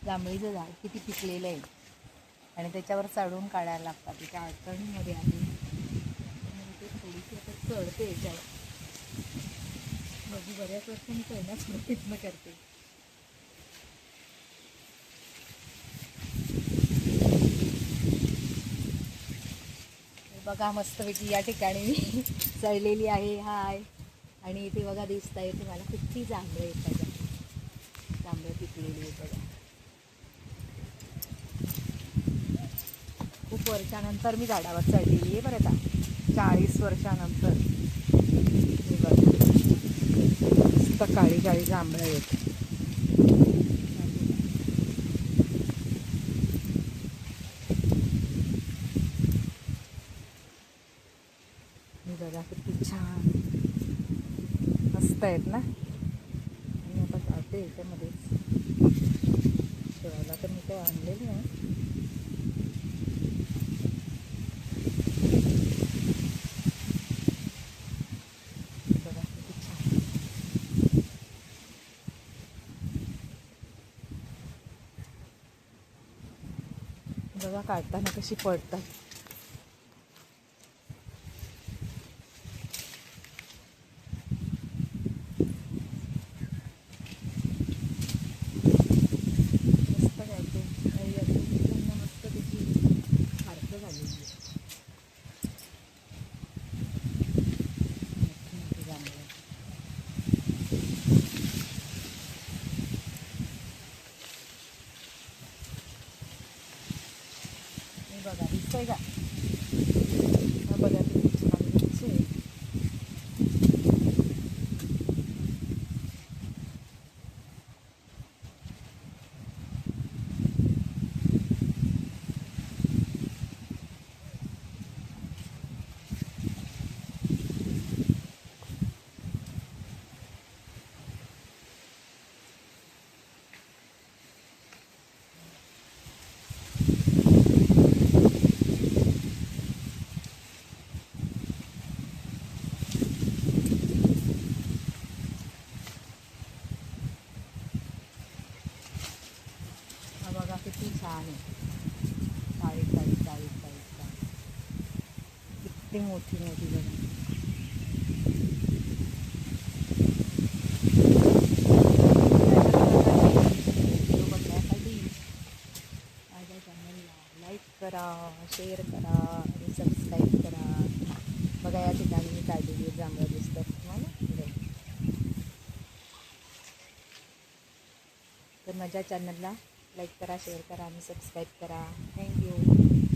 जांभळीचं झाड किती पिकलेलं आहे आणि त्याच्यावर चढून काढायला लागतात. तिच्या अडचणीमध्ये आहे ते थोडीशी आता चढते याच्यावर. माझी बऱ्याच वर्षांनी चढण्याचा प्रयत्न करते. बघा मस्तपैकी या ठिकाणी मी चढलेली आहे. हाय. आणि इथे बघा दिसत आहे तुम्हाला किती जांभळं येतात. जांभळं पिकलेली आहे बघा. खूप वर्षानंतर मी झाडावर चढलेली आहे बरं का. 40 वर्षानंतर. हे बघा मस्त काळी काळी जांभळं आहेत. हे बघा किती छान मस्त आहेत ना. आणि आता काढते याच्यामध्येच ठेवायला तर मी काही आणलेली नाही. बघा किती छान. बघा काढताना कशी पडतात. बघा दिसतंय का. बघा किती छान दिसतंय. बघा किती छान आहे. काळी काळी काळी काळी काळी किती मोठी मोठी बघा. व्हिडिओ बघण्यासाठी माझ्या चॅनलला लाईक करा, शेअर करा आणि सबस्क्राईब करा. बघा या ठिकाणी मी काढलेली जांभळं दिसतात तुम्हाला. तर माझ्या चॅनलला लाईक करा, शेअर करा आणि सबस्क्राईब करा. थँक्यू.